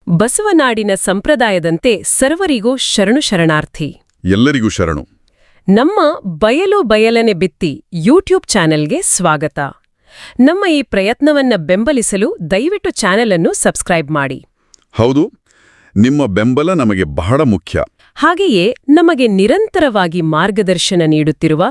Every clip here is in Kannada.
ಬಸವನಾಡಿನ ಸಂಪ್ರದಾಯದಂತೆ ಸರ್ವರಿಗೂ ಶರಣು ಶರಣಾರ್ಥಿ. ಎಲ್ಲರಿಗೂ ಶರಣು. ನಮ್ಮ ಬಯಲು ಬಯಲನೆ ಬಿತ್ತಿ ಯೂಟ್ಯೂಬ್ ಚಾನೆಲ್ಗೆ ಸ್ವಾಗತ. ನಮ್ಮ ಈ ಪ್ರಯತ್ನವನ್ನ ಬೆಂಬಲಿಸಲು ದಯವಿಟ್ಟು ಚಾನೆಲ್ ಅನ್ನು ಸಬ್ಸ್ಕ್ರೈಬ್ ಮಾಡಿ. ಹೌದು, ನಿಮ್ಮ ಬೆಂಬಲ ನಮಗೆ ಬಹಳ ಮುಖ್ಯ. ಹಾಗೆಯೇ ನಮಗೆ ನಿರಂತರವಾಗಿ ಮಾರ್ಗದರ್ಶನ ನೀಡುತ್ತಿರುವ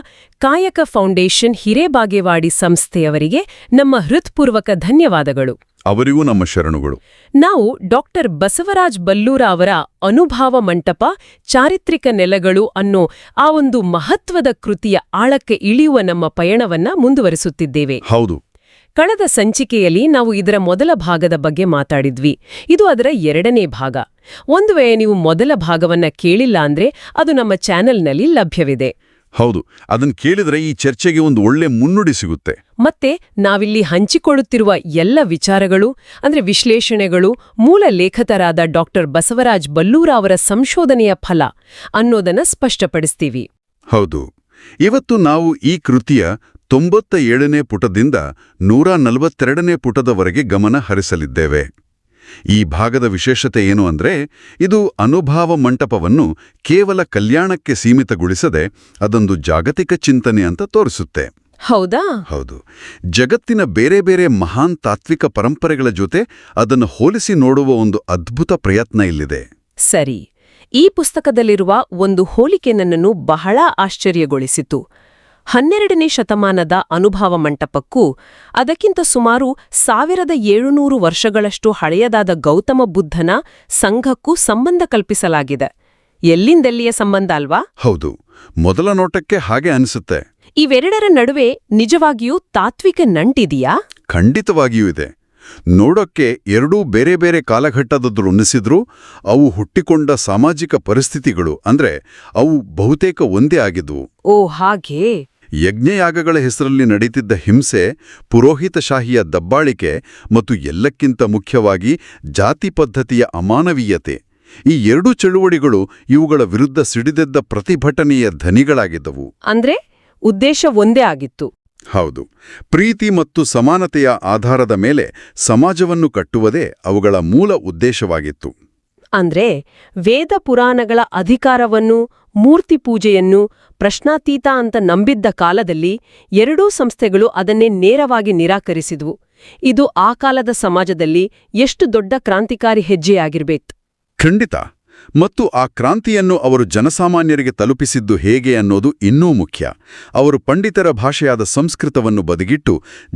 ಕಾಯಕ ಫೌಂಡೇಶನ್ ಹಿರೇಬಾಗೇವಾಡಿ ಸಂಸ್ಥೆಯವರಿಗೆ ನಮ್ಮ ಹೃತ್ಪೂರ್ವಕ ಧನ್ಯವಾದಗಳು. ಅವರಿಗೂ ನಮ್ಮ ಶರಣುಗಳು. ನಾವು ಡಾಕ್ಟರ್ ಬಸವರಾಜ್ ಬಲ್ಲೂರ ಅವರ ಅನುಭಾವ ಮಂಟಪ ಚಾರಿತ್ರಿಕ ನೆಲೆಗಳು ಅನ್ನೋ ಆ ಒಂದು ಮಹತ್ವದ ಕೃತಿಯ ಆಳಕ್ಕೆ ಇಳಿಯುವ ನಮ್ಮ ಪಯಣವನ್ನ ಮುಂದುವರಿಸುತ್ತಿದ್ದೇವೆ. ಹೌದು, ಕಳೆದ ಸಂಚಿಕೆಯಲ್ಲಿ ನಾವು ಇದರ ಮೊದಲ ಭಾಗದ ಬಗ್ಗೆ ಮಾತಾಡಿದ್ವಿ. ಇದು ಅದರ ಎರಡನೇ ಭಾಗ. ಒಂದು ವೇಳೆ ನೀವು ಮೊದಲ ಭಾಗವನ್ನ ಕೇಳಿಲ್ಲ ಅಂದ್ರೆ ಅದು ನಮ್ಮ ಚಾನೆಲ್ನಲ್ಲಿ ಲಭ್ಯವಿದೆ. ಹೌದು, ಅದನ್ನು ಕೇಳಿದ್ರೆ ಈ ಚರ್ಚೆಗೆ ಒಂದು ಒಳ್ಳೆ ಮುನ್ನುಡಿ ಸಿಗುತ್ತೆ. ಮತ್ತೆ ನಾವಿಲ್ಲಿ ಹಂಚಿಕೊಳ್ಳುತ್ತಿರುವ ಎಲ್ಲ ವಿಚಾರಗಳು ಅಂದ್ರೆ ವಿಶ್ಲೇಷಣೆಗಳು ಮೂಲ ಲೇಖಕರಾದ ಡಾಕ್ಟರ್ ಬಸವರಾಜ್ ಬಲ್ಲೂರ ಅವರ ಸಂಶೋಧನೆಯ ಫಲ ಅನ್ನೋದನ್ನ ಸ್ಪಷ್ಟಪಡಿಸ್ತೀವಿ. ಹೌದು, ಇವತ್ತು ನಾವು ಈ ಕೃತಿಯ 97ನೇ ಪುಟದಿಂದ 142ನೇ ಪುಟದವರೆಗೆ ಗಮನ ಹರಿಸಲಿದ್ದೇವೆ. ಈ ಭಾಗದ ವಿಶೇಷತೆ ಏನು ಅಂದ್ರೆ, ಇದು ಅನುಭಾವ ಮಂಟಪವನ್ನು ಕೇವಲ ಕಲ್ಯಾಣಕ್ಕೆ ಸೀಮಿತಗೊಳಿಸದೆ ಅದೊಂದು ಜಾಗತಿಕ ಚಿಂತನೆ ಅಂತ ತೋರಿಸುತ್ತೆ. ಹೌದಾ? ಹೌದು, ಜಗತ್ತಿನ ಬೇರೆ ಬೇರೆ ಮಹಾನ್ ತಾತ್ವಿಕ ಪರಂಪರೆಗಳ ಜೊತೆ ಅದನ್ನು ಹೋಲಿಸಿ ನೋಡುವ ಒಂದು ಅದ್ಭುತ ಪ್ರಯತ್ನ ಇಲ್ಲಿದೆ. ಸರಿ, ಈ ಪುಸ್ತಕದಲ್ಲಿರುವ ಒಂದು ಹೋಲಿಕೆ ನನ್ನನ್ನು ಬಹಳ ಆಶ್ಚರ್ಯಗೊಳಿಸಿತು. 12ನೇ ಶತಮಾನದ ಅನುಭಾವ ಮಂಟಪಕ್ಕೂ ಅದಕ್ಕಿಂತ ಸುಮಾರು 1700 ವರ್ಷಗಳಷ್ಟು ಹಳೆಯದಾದ ಗೌತಮ ಬುದ್ಧನ ಸಂಘಕ್ಕೂ ಸಂಬಂಧ ಕಲ್ಪಿಸಲಾಗಿದೆ. ಎಲ್ಲಿಂದೆಲ್ಲಿಯ ಸಂಬಂಧ ಅಲ್ವಾ? ಹೌದು, ಮೊದಲ ನೋಟಕ್ಕೆ ಹಾಗೆ ಅನಿಸುತ್ತೆ. ಇವೆರಡರ ನಡುವೆ ನಿಜವಾಗಿಯೂ ತಾತ್ವಿಕ ನಂಟಿದೆಯಾ? ಖಂಡಿತವಾಗಿಯೂ ಇದೆ. ನೋಡೋಕ್ಕೆ ಎರಡೂ ಬೇರೆ ಬೇರೆ ಕಾಲಘಟ್ಟದದ್ದು ಅನ್ನಿಸಿದ್ರೂ ಅವು ಹುಟ್ಟಿಕೊಂಡ ಸಾಮಾಜಿಕ ಪರಿಸ್ಥಿತಿಗಳು ಅಂದ್ರೆ ಅವು ಬಹುತೇಕ ಒಂದೇ ಆಗಿದ್ವು. ಓ ಹಾಗೆ. ಯಜ್ಞಯಾಗಗಳ ಹೆಸರಲ್ಲಿ ನಡೀತಿದ್ದ ಹಿಂಸೆ, ಪುರೋಹಿತಶಾಹಿಯ ದಬ್ಬಾಳಿಕೆ ಮತ್ತು ಎಲ್ಲಕ್ಕಿಂತ ಮುಖ್ಯವಾಗಿ ಜಾತಿ ಪದ್ಧತಿಯ ಅಮಾನವೀಯತೆ, ಈ ಎರಡೂ ಚಳುವಳಿಗಳು ಇವುಗಳ ವಿರುದ್ಧ ಸಿಡಿದೆದ್ದ ಪ್ರತಿಭಟನೆಯ ಧನಿಗಳಾಗಿದ್ದವು. ಅಂದ್ರೆ ಉದ್ದೇಶ ಒಂದೇ ಆಗಿತ್ತು. ಹೌದು, ಪ್ರೀತಿ ಮತ್ತು ಸಮಾನತೆಯ ಆಧಾರದ ಮೇಲೆ ಸಮಾಜವನ್ನು ಕಟ್ಟುವುದೇ ಅವುಗಳ ಮೂಲ ಉದ್ದೇಶವಾಗಿತ್ತು. ಅಂದ್ರೆ ವೇದ ಪುರಾಣಗಳ ಅಧಿಕಾರವನ್ನು, ಮೂರ್ತಿ ಪೂಜೆಯನ್ನು ಪ್ರಶ್ನಾತೀತ ಅಂತ ನಂಬಿದ್ದ ಕಾಲದಲ್ಲಿ ಎರಡೂ ಸಂಸ್ಥೆಗಳು ಅದನ್ನೇ ನೇರವಾಗಿ ನಿರಾಕರಿಸಿದ್ವು. ಇದು ಆ ಕಾಲದ ಸಮಾಜದಲ್ಲಿ ಎಷ್ಟು ದೊಡ್ಡ ಕ್ರಾಂತಿಕಾರಿ ಹೆಜ್ಜೆಯಾಗಿರ್ಬೇಕು. ಖಂಡಿತ. ಮತ್ತು ಆ ಕ್ರಾಂತಿಯನ್ನು ಅವರು ಜನಸಾಮಾನ್ಯರಿಗೆ ತಲುಪಿಸಿದ್ದು ಹೇಗೆ ಅನ್ನೋದು ಇನ್ನೂ ಮುಖ್ಯ. ಅವರು ಪಂಡಿತರ ಭಾಷೆಯಾದ ಸಂಸ್ಕೃತವನ್ನು ಬದಿಗಿಟ್ಟು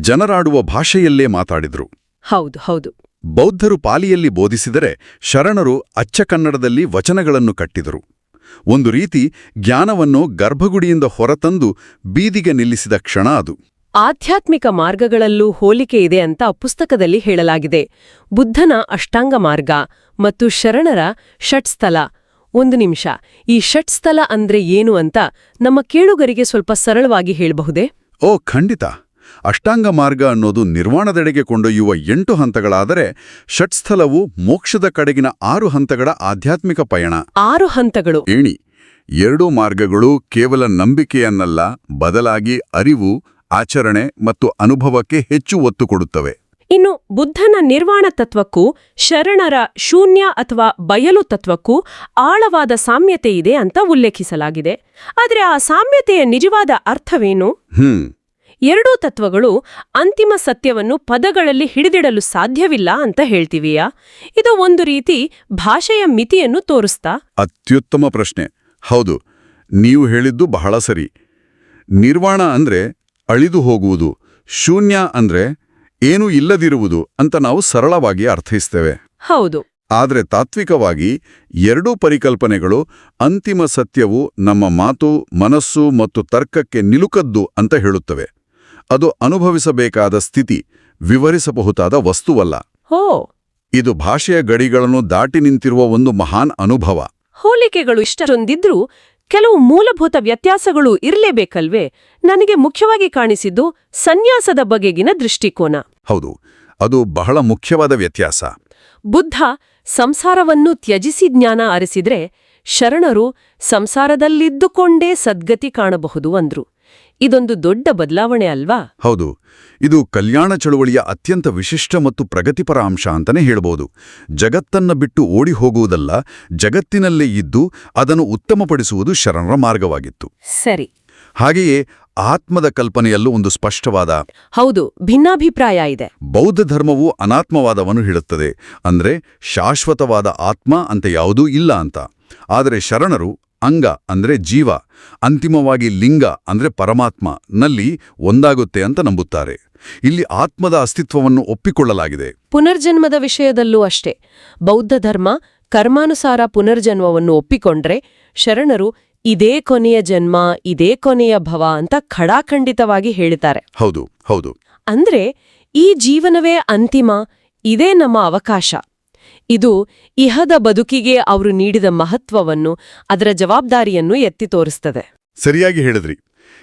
ಜನರಾಡುವ ಭಾಷೆಯಲ್ಲೇ ಮಾತಾಡಿದ್ರು. ಹೌದು ಹೌದು. ಬೌದ್ಧರು ಪಾಲಿಯಲ್ಲಿ ಬೋಧಿಸಿದರೆ ಶರಣರು ಅಚ್ಚ ಕನ್ನಡದಲ್ಲಿ ವಚನಗಳನ್ನು ಕಟ್ಟಿದರು. ಒಂದು ರೀತಿ ಜ್ಞಾನವನ್ನು ಗರ್ಭಗುಡಿಯಿಂದ ಹೊರತಂದು ಬೀದಿಗೆ ನಿಲ್ಲಿಸಿದ ಕ್ಷಣ ಅದು. ಆಧ್ಯಾತ್ಮಿಕ ಮಾರ್ಗಗಳಲ್ಲೂ ಹೋಲಿಕೆ ಇದೆ ಅಂತ ಪುಸ್ತಕದಲ್ಲಿ ಹೇಳಲಾಗಿದೆ. ಬುದ್ಧನ ಅಷ್ಟಾಂಗ ಮಾರ್ಗ ಮತ್ತು ಶರಣರ ಷಟ್ಸ್ಥಲ. ಒಂದು ನಿಮಿಷ, ಈ ಷಟ್ಸ್ಥಲ ಅಂದ್ರೆ ಏನು ಅಂತ ನಮ್ಮ ಕೇಳುಗರಿಗೆ ಸ್ವಲ್ಪ ಸರಳವಾಗಿ ಹೇಳಬಹುದೇ? ಓ ಖಂಡಿತ. ಅಷ್ಟಾಂಗ ಮಾರ್ಗ ಅನ್ನೋದು ನಿರ್ವಾಣದೆಡೆಗೆ ಕೊಂಡೊಯ್ಯುವ 8 ಹಂತಗಳಾದರೆ ಷಟ್ಸ್ಥಲವು ಮೋಕ್ಷದ ಕಡೆಗಿನ 6 ಹಂತಗಳ ಆಧ್ಯಾತ್ಮಿಕ ಪಯಣ. 6 ಹಂತಗಳು. ಏಣಿ. 2 ಮಾರ್ಗಗಳು ಕೇವಲ ನಂಬಿಕೆಯನ್ನಲ್ಲ, ಬದಲಾಗಿ ಅರಿವು, ಆಚರಣೆ ಮತ್ತು ಅನುಭವಕ್ಕೆ ಹೆಚ್ಚು ಒತ್ತು ಕೊಡುತ್ತವೆ. ಇನ್ನು ಬುದ್ಧನ ನಿರ್ವಾಣ ತತ್ವಕ್ಕೂ ಶರಣರ ಶೂನ್ಯ ಅಥವಾ ಬಯಲು ತತ್ವಕ್ಕೂ ಆಳವಾದ ಸಾಮ್ಯತೆ ಇದೆ ಅಂತ ಉಲ್ಲೇಖಿಸಲಾಗಿದೆ. ಆದರೆ ಆ ಸಾಮ್ಯತೆಯ ನಿಜವಾದ ಅರ್ಥವೇನು? ಎರಡೂ ತತ್ವಗಳು ಅಂತಿಮ ಸತ್ಯವನ್ನು ಪದಗಳಲ್ಲಿ ಹಿಡಿದಿಡಲು ಸಾಧ್ಯವಿಲ್ಲ ಅಂತ ಹೇಳ್ತೀವಿಯಾ? ಇದು ಒಂದು ರೀತಿ ಭಾಷೆಯ ಮಿತಿಯನ್ನು ತೋರಿಸ್ತಾ? ಅತ್ಯುತ್ತಮ ಪ್ರಶ್ನೆ. ಹೌದು, ನೀವು ಹೇಳಿದ್ದು ಬಹಳ ಸರಿ. ನಿರ್ವಾಣ ಅಂದ್ರೆ ಅಳಿದು ಹೋಗುವುದು, ಶೂನ್ಯ ಅಂದ್ರೆ ಏನೂ ಇಲ್ಲದಿರುವುದು ಅಂತ ನಾವು ಸರಳವಾಗಿ ಅರ್ಥೈಸ್ತೇವೆ. ಹೌದು. ಆದರೆ ತಾತ್ವಿಕವಾಗಿ ಎರಡೂ ಪರಿಕಲ್ಪನೆಗಳು ಅಂತಿಮ ಸತ್ಯವು ನಮ್ಮ ಮಾತು, ಮನಸ್ಸು ಮತ್ತು ತರ್ಕಕ್ಕೆ ನಿಲುಕದ್ದು ಅಂತ ಹೇಳುತ್ತವೆ. ಅದು ಅನುಭವಿಸಬೇಕಾದ ಸ್ಥಿತಿ, ವಿವರಿಸಬಹುದಾದ ವಸ್ತುವಲ್ಲ. ಇದು ಭಾಷೆಯ ಗಡಿಗಳನ್ನು ದಾಟಿ ನಿಂತಿರುವ ಒಂದು ಮಹಾನ್ ಅನುಭವ. ಹೋಲಿಕೆಗಳು ಇಷ್ಟೊಂದಿದ್ರೂ ಕೆಲವು ಮೂಲಭೂತ ವ್ಯತ್ಯಾಸಗಳು ಇರಲೇಬೇಕಲ್ವೇ? ನನಗೆ ಮುಖ್ಯವಾಗಿ ಕಾಣಿಸಿದ್ದು ಸನ್ಯಾಸದ ಬಗೆಗಿನ ದೃಷ್ಟಿಕೋನ. ಹೌದು, ಅದು ಬಹಳ ಮುಖ್ಯವಾದ ವ್ಯತ್ಯಾಸ. ಬುದ್ಧ ಸಂಸಾರವನ್ನು ತ್ಯಜಿಸಿ ಜ್ಞಾನ ಅರಸಿದ್ರೆ, ಶರಣರು ಸಂಸಾರದಲ್ಲಿದ್ದುಕೊಂಡೇ ಸದ್ಗತಿ ಕಾಣಬಹುದು ಅಂದ್ರು. ಇದೊಂದು ದೊಡ್ಡ ಬದಲಾವಣೆ ಅಲ್ವಾ? ಹೌದು, ಇದು ಕಲ್ಯಾಣ ಚಳುವಳಿಯ ಅತ್ಯಂತ ವಿಶಿಷ್ಟ ಮತ್ತು ಪ್ರಗತಿಪರ ಅಂಶ ಅಂತಾನೆ ಹೇಳ್ಬೋದು. ಜಗತ್ತನ್ನ ಬಿಟ್ಟು ಓಡಿ ಹೋಗುವುದಲ್ಲ, ಜಗತ್ತಿನಲ್ಲೇ ಇದ್ದು ಅದನ್ನು ಉತ್ತಮಪಡಿಸುವುದು ಶರಣರ ಮಾರ್ಗವಾಗಿತ್ತು. ಸರಿ. ಹಾಗೆಯೇ ಆತ್ಮದ ಕಲ್ಪನೆಯಲ್ಲೂ ಒಂದು ಸ್ಪಷ್ಟವಾದ ಹೌದು, ಭಿನ್ನಾಭಿಪ್ರಾಯ ಇದೆ. ಬೌದ್ಧ ಧರ್ಮವು ಅನಾತ್ಮವಾದವನ್ನು ಹೇಳುತ್ತದೆ, ಅಂದ್ರೆ ಶಾಶ್ವತವಾದ ಆತ್ಮ ಅಂತ ಯಾವುದೂ ಇಲ್ಲ ಅಂತ. ಆದರೆ ಶರಣರು ಅಂಗ ಅಂದ್ರೆ ಜೀವ, ಅಂತಿಮವಾಗಿ ಲಿಂಗ ಅಂದ್ರೆ ಪರಮಾತ್ಮ ನಲ್ಲಿ ಒಂದಾಗುತ್ತೆ ಅಂತ ನಂಬುತ್ತಾರೆ. ಇಲ್ಲಿ ಆತ್ಮದ ಅಸ್ತಿತ್ವವನ್ನು ಒಪ್ಪಿಕೊಳ್ಳಲಾಗಿದೆ. ಪುನರ್ಜನ್ಮದ ವಿಷಯದಲ್ಲೂ ಅಷ್ಟೇ. ಬೌದ್ಧ ಧರ್ಮ ಕರ್ಮಾನುಸಾರ ಪುನರ್ಜನ್ಮವನ್ನು ಒಪ್ಪಿಕೊಂಡ್ರೆ, ಶರಣರು ಇದೇ ಕೊನೆಯ ಜನ್ಮ, ಇದೇ ಕೊನೆಯ ಭವ ಅಂತ ಖಡಾಖಂಡಿತವಾಗಿ ಹೇಳ್ತಾರೆ. ಹೌದು ಹೌದು. ಅಂದ್ರೆ ಈ ಜೀವನವೇ ಅಂತಿಮ, ಇದೇ ನಮ್ಮ ಅವಕಾಶ. ಇದು ಇಹದ ಬದುಕಿಗೆ ಅವರು ನೀಡಿದ ಮಹತ್ವವನ್ನು, ಅದರ ಜವಾಬ್ದಾರಿಯನ್ನು ಎತ್ತಿ ತೋರಿಸ್ತದೆ. ಸರಿಯಾಗಿ ಹೇಳಿದ್ರಿ.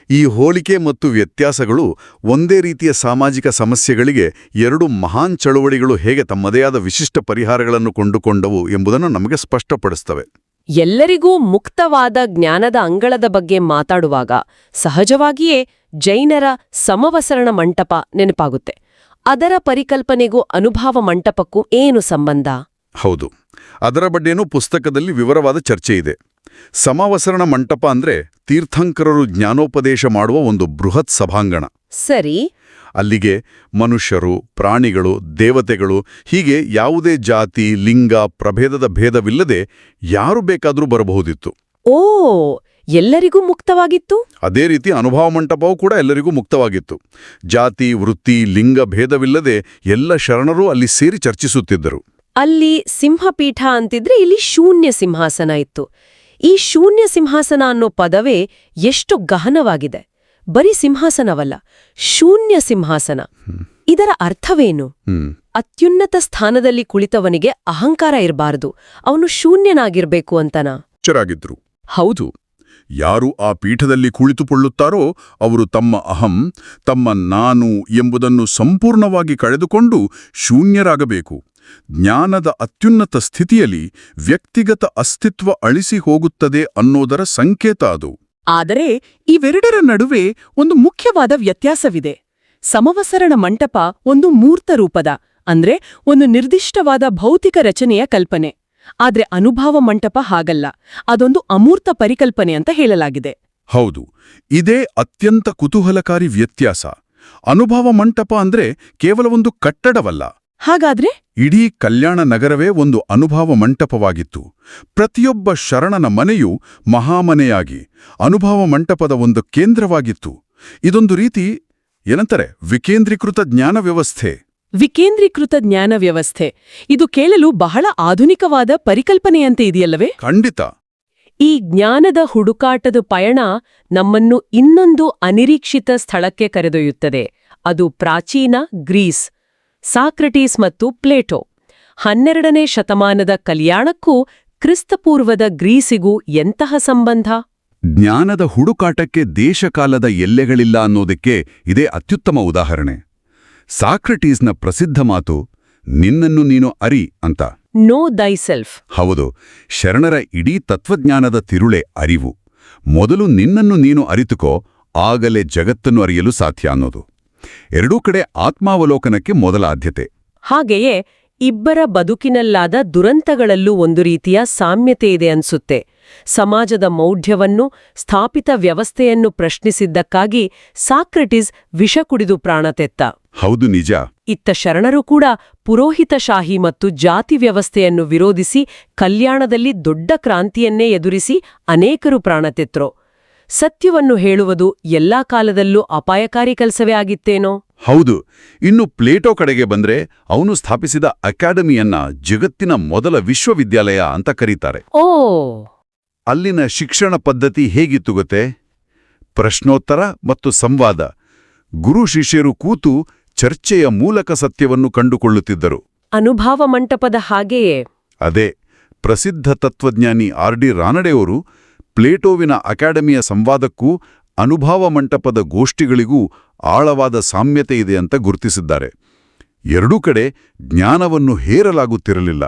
ಈ ಹೋಲಿಕೆ ಮತ್ತು ವ್ಯತ್ಯಾಸಗಳು ಒಂದೇ ರೀತಿಯ ಸಾಮಾಜಿಕ ಸಮಸ್ಯೆಗಳಿಗೆ ಎರಡು ಮಹಾನ್ ಚಳುವಳಿಗಳು ಹೇಗೆ ತಮ್ಮದೇ ಆದ ವಿಶಿಷ್ಟ ಪರಿಹಾರಗಳನ್ನು ಕೊಂಡುಕೊಂಡವು ಎಂಬುದನ್ನು ನಮಗೆ ಸ್ಪಷ್ಟಪಡಿಸ್ತವೆ. ಎಲ್ಲರಿಗೂ ಮುಕ್ತವಾದ ಜ್ಞಾನದ ಅಂಗಳದ ಬಗ್ಗೆ ಮಾತಾಡುವಾಗ ಸಹಜವಾಗಿಯೇ ಜೈನರ ಸಮವಸರಣ ಮಂಟಪ ನೆನಪಾಗುತ್ತೆ. ಅದರ ಪರಿಕಲ್ಪನೆಗೂ ಅನುಭವ ಮಂಟಪಕ್ಕೂ ಏನು ಸಂಬಂಧ? ಹೌದು, ಅದರ ಬಗ್ಗೆನೂ ಪುಸ್ತಕದಲ್ಲಿ ವಿವರವಾದ ಚರ್ಚೆ ಇದೆ. ಸಮವಸರಣ ಮಂಟಪ ಅಂದ್ರೆ ತೀರ್ಥಂಕರರು ಜ್ಞಾನೋಪದೇಶ ಮಾಡುವ ಒಂದು ಬೃಹತ್ ಸಭಾಂಗಣ. ಸರಿ. ಅಲ್ಲಿಗೆ ಮನುಷ್ಯರು, ಪ್ರಾಣಿಗಳು, ದೇವತೆಗಳು, ಹೀಗೆ ಯಾವುದೇ ಜಾತಿ, ಲಿಂಗ, ಪ್ರಭೇದದ ಭೇದವಿಲ್ಲದೆ ಯಾರು ಬೇಕಾದರೂ ಬರಬಹುದಿತ್ತು. ಓ, ಎಲ್ಲರಿಗೂ ಮುಕ್ತವಾಗಿತ್ತು? ಅದೇ ರೀತಿ ಅನುಭವ ಮಂಟಪವೂ ಕೂಡ ಎಲ್ಲರಿಗೂ ಮುಕ್ತವಾಗಿತ್ತು. ಜಾತಿ, ವೃತ್ತಿ, ಲಿಂಗ ಭೇದವಿಲ್ಲದೆ ಎಲ್ಲ ಶರಣರೂ ಅಲ್ಲಿ ಸೇರಿ ಚರ್ಚಿಸುತ್ತಿದ್ದರು. ಅಲ್ಲಿ ಸಿಂಹಪೀಠ ಅಂತಿದ್ರೆ ಇಲ್ಲಿ ಶೂನ್ಯ ಸಿಂಹಾಸನ ಇತ್ತು. ಈ ಶೂನ್ಯ ಸಿಂಹಾಸನ ಅನ್ನೋ ಪದವೇ ಎಷ್ಟು ಗಹನವಾಗಿದೆ. ಬರೀ ಸಿಂಹಾಸನವಲ್ಲ, ಶೂನ್ಯ ಸಿಂಹಾಸನ. ಇದರ ಅರ್ಥವೇನು? ಅತ್ಯುನ್ನತ ಸ್ಥಾನದಲ್ಲಿ ಕುಳಿತವನಿಗೆ ಅಹಂಕಾರ ಇರಬಾರದು, ಅವನು ಶೂನ್ಯನಾಗಿರ್ಬೇಕು ಅಂತನಾ? ಚರಾಗಿದ್ರು. ಹೌದು, ಯಾರು ಆ ಪೀಠದಲ್ಲಿ ಕುಳಿತುಕೊಳ್ಳುತ್ತಾರೋ ಅವರು ತಮ್ಮ ಅಹಂ, ತಮ್ಮ ನಾನು ಎಂಬುದನ್ನು ಸಂಪೂರ್ಣವಾಗಿ ಕಳೆದುಕೊಂಡು ಶೂನ್ಯರಾಗಬೇಕು. ಜ್ಞಾನದ ಅತ್ಯುನ್ನತ ಸ್ಥಿತಿಯಲ್ಲಿ ವ್ಯಕ್ತಿಗತ ಅಸ್ತಿತ್ವ ಅಳಿಸಿ ಹೋಗುತ್ತದೆ ಅನ್ನೋದರ ಸಂಕೇತ ಅದು. ಆದರೆ ಇವೆರಡರ ನಡುವೆ ಒಂದು ಮುಖ್ಯವಾದ ವ್ಯತ್ಯಾಸವಿದೆ. ಸಮವಸರಣ ಮಂಟಪ ಒಂದು ಮೂರ್ತ ರೂಪದ, ಅಂದ್ರೆ ಒಂದು ನಿರ್ದಿಷ್ಟವಾದ ಭೌತಿಕ ರಚನೆಯ ಕಲ್ಪನೆ. ಆದ್ರೆ ಅನುಭವ ಮಂಟಪ ಹಾಗಲ್ಲ, ಅದೊಂದು ಅಮೂರ್ತ ಪರಿಕಲ್ಪನೆ ಅಂತ ಹೇಳಲಾಗಿದೆ. ಹೌದು, ಇದೇ ಅತ್ಯಂತ ಕುತೂಹಲಕಾರಿ ವ್ಯತ್ಯಾಸ. ಅನುಭವ ಮಂಟಪ ಅಂದ್ರೆ ಕೇವಲ ಒಂದು ಕಟ್ಟಡವಲ್ಲ. ಹಾಗಾದ್ರೆ ಇಡೀ ಕಲ್ಯಾಣ ನಗರವೇ ಒಂದು ಅನುಭವ ಮಂಟಪವಾಗಿತ್ತು. ಪ್ರತಿಯೊಬ್ಬ ಶರಣನ ಮನೆಯೂ ಮಹಾಮನೆಯಾಗಿ ಅನುಭವ ಮಂಟಪದ ಒಂದು ಕೇಂದ್ರವಾಗಿತ್ತು. ಇದೊಂದು ರೀತಿ ಏನಂತಾರೆ, ವಿಕೇಂದ್ರೀಕೃತ ಜ್ಞಾನ ವ್ಯವಸ್ಥೆ. ವಿಕೇಂದ್ರೀಕೃತ ಜ್ಞಾನ ವ್ಯವಸ್ಥೆ. ಇದು ಕೇಳಲು ಬಹಳ ಆಧುನಿಕವಾದ ಪರಿಕಲ್ಪನೆಯಂತೆ ಇದೆಯಲ್ಲವೇ? ಖಂಡಿತ. ಈ ಜ್ಞಾನದ ಹುಡುಕಾಟದ ಪಯಣ ನಮ್ಮನ್ನು ಇನ್ನೊಂದು ಅನಿರೀಕ್ಷಿತ ಸ್ಥಳಕ್ಕೆ ಕರೆದೊಯ್ಯುತ್ತದೆ. ಅದು ಪ್ರಾಚೀನ ಗ್ರೀಸ್. ಸಾಕ್ರಟೀಸ್ ಮತ್ತು ಪ್ಲೇಟೋ. 12ನೇ ಶತಮಾನದ ಕಲ್ಯಾಣಕ್ಕೂ ಕ್ರಿಸ್ತಪೂರ್ವದ ಗ್ರೀಸಿಗೂ ಎಂತಹ ಸಂಬಂಧ? ಜ್ಞಾನದ ಹುಡುಕಾಟಕ್ಕೆ ದೇಶಕಾಲದ ಎಲ್ಲೆಗಳಿಲ್ಲ ಅನ್ನೋದಕ್ಕೆ ಇದೇ ಅತ್ಯುತ್ತಮ ಉದಾಹರಣೆ. ಸಾಕ್ರಟೀಸ್ನ ಪ್ರಸಿದ್ಧ ಮಾತು ನಿನ್ನನ್ನು ನೀನು ಅರಿ ಅಂತ. ನೋ ದೈಸೆಲ್ಫ್. ಹೌದು, ಶರಣರ ಇಡೀ ತತ್ವಜ್ಞಾನದ ತಿರುಳೆ ಅರಿವು. ಮೊದಲು ನಿನ್ನನ್ನು ನೀನು ಅರಿತುಕೋ, ಆಗಲೇ ಜಗತ್ತನ್ನು ಅರಿಯಲು ಸಾಧ್ಯ ಅನ್ನೋದು. ಎರಡೂ ಕಡೆ ಆತ್ಮಾವಲೋಕನಕ್ಕೆ ಮೊದಲ ಆದ್ಯತೆ. ಹಾಗೆಯೇ ಇಬ್ಬರ ಬದುಕಿನಲ್ಲಾದ ದುರಂತಗಳಲ್ಲೂ ಒಂದು ರೀತಿಯ ಸಾಮ್ಯತೆ ಇದೆ ಅನ್ಸುತ್ತೆ. ಸಮಾಜದ ಮೌಢ್ಯವನ್ನು, ಸ್ಥಾಪಿತ ವ್ಯವಸ್ಥೆಯನ್ನು ಪ್ರಶ್ನಿಸಿದ್ದಕ್ಕಾಗಿ ಸಾಕ್ರಟೀಸ್ ವಿಷ ಕುಡಿದು ಪ್ರಾಣ ತೆತ್ತ. ಹೌದು, ನಿಜ. ಇತ್ತ ಶರಣರು ಕೂಡ ಪುರೋಹಿತಶಾಹಿ ಮತ್ತು ಜಾತಿ ವ್ಯವಸ್ಥೆಯನ್ನು ವಿರೋಧಿಸಿ ಕಲ್ಯಾಣದಲ್ಲಿ ದೊಡ್ಡ ಕ್ರಾಂತಿಯನ್ನೇ ಎದುರಿಸಿ ಅನೇಕರು ಪ್ರಾಣ ತೆತ್ತರು. ಸತ್ಯವನ್ನು ಹೇಳುವುದು ಎಲ್ಲಾ ಕಾಲದಲ್ಲೂ ಅಪಾಯಕಾರಿ ಕೆಲಸವೇ ಆಗಿತ್ತೇನೋ? ಹೌದು. ಇನ್ನು ಪ್ಲೇಟೋ ಕಡೆಗೆ ಬಂದ್ರೆ ಅವನು ಸ್ಥಾಪಿಸಿದ ಅಕಾಡೆಮಿಯನ್ನ ಜಗತ್ತಿನ ಮೊದಲ ವಿಶ್ವವಿದ್ಯಾಲಯ ಅಂತ ಕರೀತಾರೆ. ಓ, ಅಲ್ಲಿನ ಶಿಕ್ಷಣ ಪದ್ಧತಿ ಹೇಗಿತ್ತು ಗೊತ್ತೇ? ಪ್ರಶ್ನೋತ್ತರ ಮತ್ತು ಸಂವಾದ. ಗುರು ಶಿಷ್ಯರು ಕೂತು ಚರ್ಚೆಯ ಮೂಲಕ ಸತ್ಯವನ್ನು ಕಂಡುಕೊಳ್ಳುತ್ತಿದ್ದರು. ಅನುಭವ ಮಂಟಪದ ಹಾಗೆಯೇ. ಅದೇ ಪ್ರಸಿದ್ಧ ತತ್ವಜ್ಞಾನಿ ಆರ್.ಡಿ. ರಾನಡೆಯವರು ಪ್ಲೇಟೋವಿನ ಅಕಾಡೆಮಿಯ ಸಂವಾದಕ್ಕೂ ಅನುಭವ ಮಂಟಪದ ಗೋಷ್ಠಿಗಳಿಗೂ ಆಳವಾದ ಸಾಮ್ಯತೆ ಇದೆ ಅಂತ ಗುರುತಿಸಿದ್ದಾರೆ. ಎರಡೂ ಕಡೆ ಜ್ಞಾನವನ್ನು ಹೇರಲಾಗುತ್ತಿರಲಿಲ್ಲ,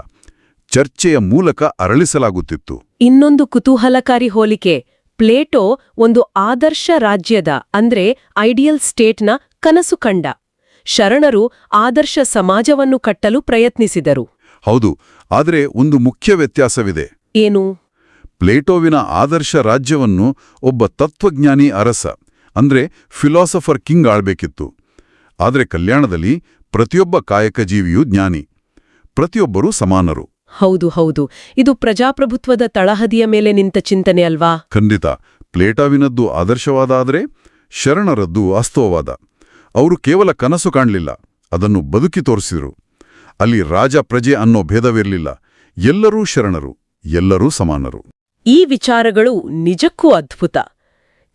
ಚರ್ಚೆಯ ಮೂಲಕ ಅರಳಿಸಲಾಗುತ್ತಿತ್ತು. ಇನ್ನೊಂದು ಕುತೂಹಲಕಾರಿ ಹೋಲಿಕೆ ಪ್ಲೇಟೋ ಒಂದು ಆದರ್ಶ ರಾಜ್ಯದ ಅಂದ್ರೆ ಐಡಿಯಲ್ ಸ್ಟೇಟ್ನ ಕನಸು ಕಂಡ. ಶರಣರು ಆದರ್ಶ ಸಮಾಜವನ್ನು ಕಟ್ಟಲು ಪ್ರಯತ್ನಿಸಿದರು. ಹೌದು, ಆದರೆ ಒಂದು ಮುಖ್ಯ ವ್ಯತ್ಯಾಸವಿದೆ. ಏನು? ಪ್ಲೇಟೋವಿನ ಆದರ್ಶ ರಾಜ್ಯವನ್ನು ಒಬ್ಬ ತತ್ವಜ್ಞಾನಿ ಅರಸ ಅಂದ್ರೆ ಫಿಲಾಸಫರ್ ಕಿಂಗ್ ಆಳ್ಬೇಕಿತ್ತು. ಆದರೆ ಕಲ್ಯಾಣದಲ್ಲಿ ಪ್ರತಿಯೊಬ್ಬ ಕಾಯಕ ಜೀವಿಯೂ ಜ್ಞಾನಿ, ಪ್ರತಿಯೊಬ್ಬರೂ ಸಮಾನರು. ಹೌದು ಹೌದು, ಇದು ಪ್ರಜಾಪ್ರಭುತ್ವದ ತಳಹದಿಯ ಮೇಲೆ ನಿಂತ ಚಿಂತನೆ ಅಲ್ವಾ? ಖಂಡಿತ. ಪ್ಲೇಟೋವಿನದ್ದು ಆದರ್ಶವಾದ ಆದರೆ ಶರಣರದ್ದು ವಾಸ್ತವವಾದ. ಅವರು ಕೇವಲ ಕನಸು ಕಾಣಲಿಲ್ಲ, ಅದನ್ನು ಬದುಕಿ ತೋರಿಸಿದರು. ಅಲ್ಲಿ ರಾಜ ಪ್ರಜೆ ಅನ್ನೋ ಭೇದವಿರಲಿಲ್ಲ. ಎಲ್ಲರೂ ಶರಣರು, ಎಲ್ಲರೂ ಸಮಾನರು. ಈ ವಿಚಾರಗಳು ನಿಜಕ್ಕೂ ಅದ್ಭುತ.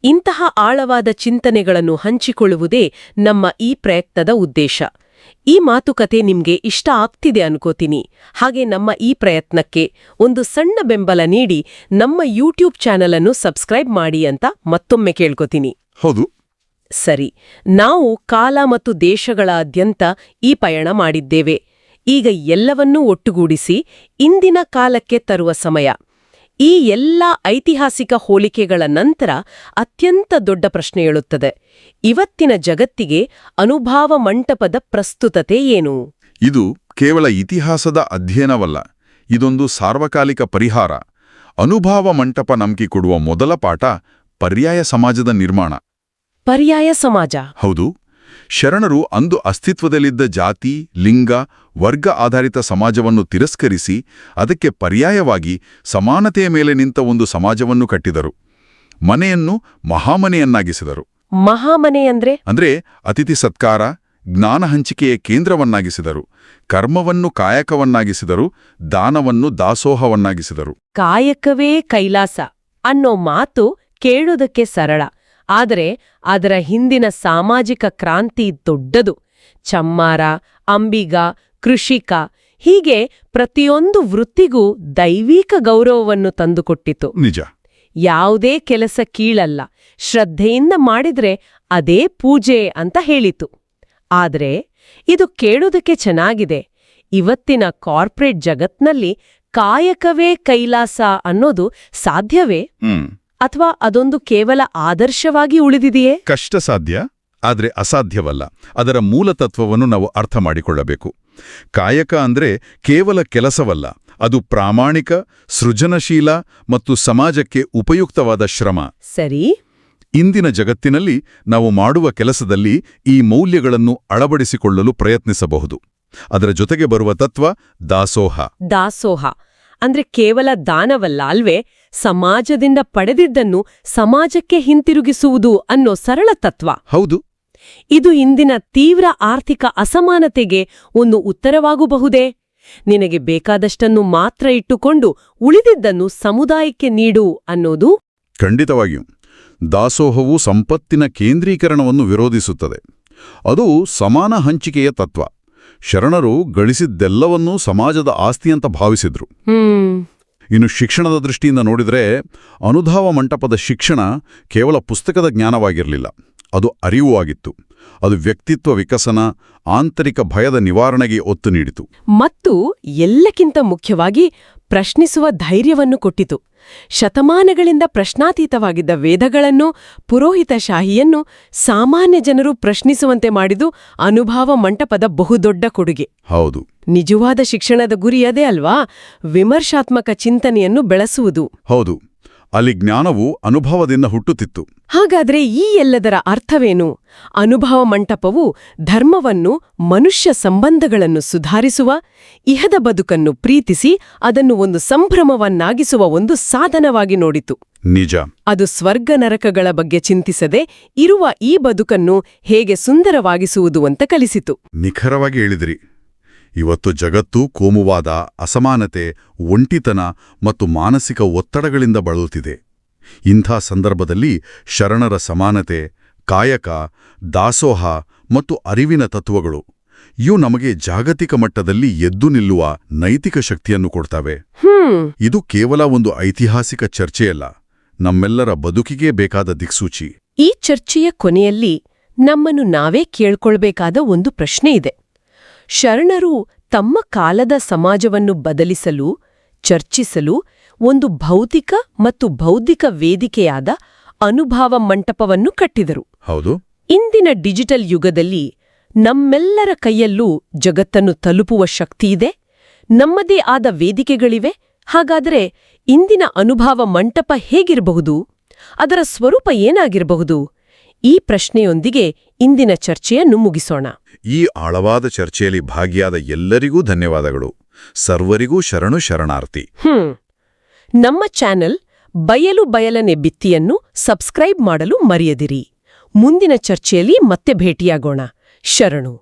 ಇಂತಹ ಆಳವಾದ ಚಿಂತನೆಗಳನ್ನು ಹಂಚಿಕೊಳ್ಳುವುದೇ ನಮ್ಮ ಈ ಪ್ರಯತ್ನದ ಉದ್ದೇಶ. ಈ ಮಾತುಕತೆ ನಿಮ್ಗೆ ಇಷ್ಟ ಆಗ್ತಿದೆ ಅನ್ಕೋತೀನಿ. ಹಾಗೆ ನಮ್ಮ ಈ ಪ್ರಯತ್ನಕ್ಕೆ ಒಂದು ಸಣ್ಣ ಬೆಂಬಲ ನೀಡಿ ನಮ್ಮ ಯೂಟ್ಯೂಬ್ ಚಾನಲ್ ಅನ್ನು ಸಬ್ಸ್ಕ್ರೈಬ್ ಮಾಡಿ ಅಂತ ಮತ್ತೊಮ್ಮೆ ಕೇಳ್ಕೊತೀನಿ. ಹೌದು. ಸರಿ, ನಾವು ಕಾಲ ಮತ್ತು ದೇಶಗಳಾದ್ಯಂತ ಈ ಪಯಣ ಮಾಡಿದ್ದೇವೆ. ಈಗ ಎಲ್ಲವನ್ನೂ ಒಟ್ಟುಗೂಡಿಸಿ ಇಂದಿನ ಕಾಲಕ್ಕೆ ತರುವ ಸಮಯ. ಈ ಎಲ್ಲ ಐತಿಹಾಸಿಕ ಹೋಲಿಕೆಗಳ ನಂತರ ಅತ್ಯಂತ ದೊಡ್ಡ ಪ್ರಶ್ನೆ ಏಳುತ್ತದೆ. ಇವತ್ತಿನ ಜಗತ್ತಿಗೆ ಅನುಭಾವ ಮಂಟಪದ ಪ್ರಸ್ತುತತೆ ಏನು? ಇದು ಕೇವಲ ಇತಿಹಾಸದ ಅಧ್ಯಯನವಲ್ಲ, ಇದೊಂದು ಸಾರ್ವಕಾಲಿಕ ಪರಿಹಾರ. ಅನುಭಾವ ಮಂಟಪ ನಂಬಿಕೆ ಕೊಡುವ ಮೊದಲ ಪಾಠ ಪರ್ಯಾಯ ಸಮಾಜದ ನಿರ್ಮಾಣ. ಪರ್ಯಾಯ ಸಮಾಜ? ಹೌದು. ಶರಣರು ಅಂದು ಅಸ್ತಿತ್ವದಲ್ಲಿದ್ದ ಜಾತಿ, ಲಿಂಗ, ವರ್ಗ ಆಧಾರಿತ ಸಮಾಜವನ್ನು ತಿರಸ್ಕರಿಸಿ ಅದಕ್ಕೆ ಪರ್ಯಾಯವಾಗಿ ಸಮಾನತೆಯ ಮೇಲೆ ನಿಂತ ಒಂದು ಸಮಾಜವನ್ನು ಕಟ್ಟಿದರು. ಮನೆಯನ್ನು ಮಹಾಮನೆಯನ್ನಾಗಿಸಿದರು. ಮಹಾಮನೆ ಅಂದ್ರೆ ಅತಿಥಿ ಸತ್ಕಾರ, ಜ್ಞಾನ ಹಂಚಿಕೆಯ ಕೇಂದ್ರವನ್ನಾಗಿಸಿದರು. ಕರ್ಮವನ್ನು ಕಾಯಕವನ್ನಾಗಿಸಿದರು, ದಾನವನ್ನು ದಾಸೋಹವನ್ನಾಗಿಸಿದರು. ಕಾಯಕವೇ ಕೈಲಾಸ ಅನ್ನೋ ಮಾತು ಕೇಳೋದಕ್ಕೆ ಸರಳ, ಆದರೆ ಅದರ ಹಿಂದಿನ ಸಾಮಾಜಿಕ ಕ್ರಾಂತಿ ದೊಡ್ಡದು. ಚಮ್ಮಾರ, ಅಂಬಿಗ, ಕೃಷಿಕ ಹೀಗೆ ಪ್ರತಿಯೊಂದು ವೃತ್ತಿಗೂ ದೈವಿಕ ಗೌರವವನ್ನು ತಂದುಕೊಟ್ಟಿತು. ನಿಜ. ಯಾವುದೇ ಕೆಲಸ ಕೀಳಲ್ಲ, ಶ್ರದ್ಧೆಯಿಂದ ಮಾಡಿದ್ರೆ ಅದೇ ಪೂಜೆ ಅಂತ ಹೇಳಿತು. ಆದ್ರೆ ಇದು ಕೇಳೋದಕ್ಕೆ ಚೆನ್ನಾಗಿದೆ. ಇವತ್ತಿನ ಕಾರ್ಪೊರೇಟ್ ಜಗತ್ನಲ್ಲಿ ಕಾಯಕವೇ ಕೈಲಾಸ ಅನ್ನೋದು ಸಾಧ್ಯವೇ? ಅಥವಾ ಅದೊಂದು ಕೇವಲ ಆದರ್ಶವಾಗಿ ಉಳಿದಿದೆಯೇ? ಕಷ್ಟ ಸಾಧ್ಯ, ಆದರೆ ಅಸಾಧ್ಯವಲ್ಲ. ಅದರ ಮೂಲತತ್ವವನ್ನು ನಾವು ಅರ್ಥ ಮಾಡಿಕೊಳ್ಳಬೇಕು. ಕಾಯಕ ಅಂದ್ರೆ ಕೇವಲ ಕೆಲಸವಲ್ಲ, ಅದು ಪ್ರಾಮಾಣಿಕ, ಸೃಜನಶೀಲ ಮತ್ತು ಸಮಾಜಕ್ಕೆ ಉಪಯುಕ್ತವಾದ ಶ್ರಮ. ಸರಿ. ಇಂದಿನ ಜಗತ್ತಿನಲ್ಲಿ ನಾವು ಮಾಡುವ ಕೆಲಸದಲ್ಲಿ ಈ ಮೌಲ್ಯಗಳನ್ನು ಅಳವಡಿಸಿಕೊಳ್ಳಲು ಪ್ರಯತ್ನಿಸಬಹುದು. ಅದರ ಜೊತೆಗೆ ಬರುವ ತತ್ವ ದಾಸೋಹ. ದಾಸೋಹ ಅಂದ್ರೆ ಕೇವಲ ದಾನವಲ್ಲ ಅಲ್ವೇ? ಸಮಾಜದಿಂದ ಪಡೆದಿದ್ದನ್ನು ಸಮಾಜಕ್ಕೆ ಹಿಂತಿರುಗಿಸುವುದು ಅನ್ನೋ ಸರಳ ತತ್ವ. ಹೌದು. ಇದು ಇಂದಿನ ತೀವ್ರ ಆರ್ಥಿಕ ಅಸಮಾನತೆಗೆ ಒಂದು ಉತ್ತರವಾಗಬಹುದೇ? ನಿನಗೆ ಬೇಕಾದಷ್ಟನ್ನು ಮಾತ್ರ ಇಟ್ಟುಕೊಂಡು ಉಳಿದಿದ್ದನ್ನು ಸಮುದಾಯಕ್ಕೆ ನೀಡು ಅನ್ನೋದು? ಖಂಡಿತವಾಗಿಯೂ. ದಾಸೋಹವು ಸಂಪತ್ತಿನ ಕೇಂದ್ರೀಕರಣವನ್ನು ವಿರೋಧಿಸುತ್ತದೆ. ಅದು ಸಮಾನ ಹಂಚಿಕೆಯ ತತ್ವ. ಶರಣರು ಗಳಿಸಿದ್ದೆಲ್ಲವನ್ನೂ ಸಮಾಜದ ಆಸ್ತಿ ಅಂತ ಭಾವಿಸಿದ್ರು. ಇನ್ನು ಶಿಕ್ಷಣದ ದೃಷ್ಟಿಯಿಂದ ನೋಡಿದ್ರೆ ಅನುಭಾವ ಮಂಟಪದ ಶಿಕ್ಷಣ ಕೇವಲ ಪುಸ್ತಕದ ಜ್ಞಾನವಾಗಿರಲಿಲ್ಲ, ಅದು ಅರಿವು ಆಗಿತ್ತು. ಅದು ವ್ಯಕ್ತಿತ್ವ ವಿಕಸನ, ಆಂತರಿಕ ಭಯದ ನಿವಾರಣೆಗೆ ಒತ್ತು ನೀಡಿತು. ಮತ್ತು ಎಲ್ಲಕ್ಕಿಂತ ಮುಖ್ಯವಾಗಿ ಪ್ರಶ್ನಿಸುವ ಧೈರ್ಯವನ್ನು ಕೊಟ್ಟಿತು. ಶತಮಾನಗಳಿಂದ ಪ್ರಶ್ನಾತೀತವಾಗಿದ್ದ ವೇದಗಳನ್ನು, ಪುರೋಹಿತಶಾಹಿಯನ್ನು ಸಾಮಾನ್ಯ ಜನರು ಪ್ರಶ್ನಿಸುವಂತೆ ಮಾಡಿದು ಅನುಭಾವ ಮಂಟಪದ ಬಹುದೊಡ್ಡ ಕೊಡುಗೆ. ಹೌದು. ನಿಜವಾದ ಶಿಕ್ಷಣದ ಗುರಿಯದೇ ಅಲ್ವಾ? ವಿಮರ್ಶಾತ್ಮಕ ಚಿಂತನೆಯನ್ನು ಬೆಳೆಸುವುದು. ಹೌದು. ಅಲ್ಲಿ ಜ್ಞಾನವು ಅನುಭವದಿಂದ ಹುಟ್ಟುತ್ತಿತ್ತು. ಹಾಗಾದ್ರೆ ಈ ಎಲ್ಲದರ ಅರ್ಥವೇನು? ಅನುಭವ ಮಂಟಪವು ಧರ್ಮವನ್ನು, ಮನುಷ್ಯ ಸಂಬಂಧಗಳನ್ನು ಸುಧಾರಿಸುವ, ಇಹದ ಬದುಕನ್ನು ಪ್ರೀತಿಸಿ ಅದನ್ನು ಒಂದು ಸಂಭ್ರಮವನ್ನಾಗಿಸುವ ಒಂದು ಸಾಧನವಾಗಿ ನೋಡಿತು. ನಿಜ. ಅದು ಸ್ವರ್ಗ ನರಕಗಳ ಬಗ್ಗೆ ಚಿಂತಿಸದೆ ಇರುವ ಈ ಬದುಕನ್ನು ಹೇಗೆ ಸುಂದರವಾಗಿಸುವುದು ಅಂತ ಕಲಿಸಿತು. ನಿಖರವಾಗಿ ಹೇಳಿದಿರಿ. ಇವತ್ತು ಜಗತ್ತು ಕೋಮುವಾದ, ಅಸಮಾನತೆ, ಒಂಟಿತನ ಮತ್ತು ಮಾನಸಿಕ ಒತ್ತಡಗಳಿಂದ ಬಳಲುತ್ತಿದೆ. ಇಂಥ ಸಂದರ್ಭದಲ್ಲಿ ಶರಣರ ಸಮಾನತೆ, ಕಾಯಕ, ದಾಸೋಹ ಮತ್ತು ಅರಿವಿನ ತತ್ವಗಳು ಇವು ನಮಗೆ ಜಾಗತಿಕ ಮಟ್ಟದಲ್ಲಿ ಎದ್ದು ನಿಲ್ಲುವ ನೈತಿಕ ಶಕ್ತಿಯನ್ನು ಕೊಡ್ತವೆ. ಇದು ಕೇವಲ ಒಂದು ಐತಿಹಾಸಿಕ ಚರ್ಚೆಯಲ್ಲ, ನಮ್ಮೆಲ್ಲರ ಬದುಕಿಗೆ ಬೇಕಾದ ದಿಕ್ಸೂಚಿ. ಈ ಚರ್ಚೆಯ ಕೊನೆಯಲ್ಲಿ ನಮ್ಮನ್ನು ನಾವೇ ಕೇಳ್ಕೊಳ್ಬೇಕಾದ ಒಂದು ಪ್ರಶ್ನೆ ಇದೆ. ಶರಣರು ತಮ್ಮ ಕಾಲದ ಸಮಾಜವನ್ನು ಬದಲಿಸಲು, ಚರ್ಚಿಸಲು ಒಂದು ಭೌತಿಕ ಮತ್ತು ಬೌದ್ಧಿಕ ವೇದಿಕೆಯಾದ ಅನುಭಾವ ಮಂಟಪವನ್ನು ಕಟ್ಟಿದರು. ಹೌದು. ಇಂದಿನ ಡಿಜಿಟಲ್ ಯುಗದಲ್ಲಿ ನಮ್ಮೆಲ್ಲರ ಕೈಯಲ್ಲೂ ಜಗತ್ತನ್ನು ತಲುಪುವ ಶಕ್ತಿಯಿದೆ, ನಮ್ಮದೇ ಆದ ವೇದಿಕೆಗಳಿವೆ. ಹಾಗಾದರೆ ಇಂದಿನ ಅನುಭಾವ ಮಂಟಪ ಹೇಗಿರಬಹುದು? ಅದರ ಸ್ವರೂಪ ಏನಾಗಿರಬಹುದು? ಈ ಪ್ರಶ್ನೆಯೊಂದಿಗೆ ಇಂದಿನ ಚರ್ಚೆಯನ್ನು ಮುಗಿಸೋಣ. ಈ ಆಳವಾದ ಚರ್ಚೆಯಲ್ಲಿ ಭಾಗಿಯಾದ ಎಲ್ಲರಿಗೂ ಧನ್ಯವಾದಗಳು. ಸರ್ವರಿಗೂ ಶರಣು ಶರಣಾರ್ಥಿ. ನಮ್ಮ ಚಾನೆಲ್ ಬಯಲು ಬಯಲನೆ ಬಿತ್ತಿಯನ್ನು ಸಬ್ಸ್ಕ್ರೈಬ್ ಮಾಡಲು ಮರೆಯದಿರಿ. ಮುಂದಿನ ಚರ್ಚೆಯಲ್ಲಿ ಮತ್ತೆ ಭೇಟಿಯಾಗೋಣ. ಶರಣು.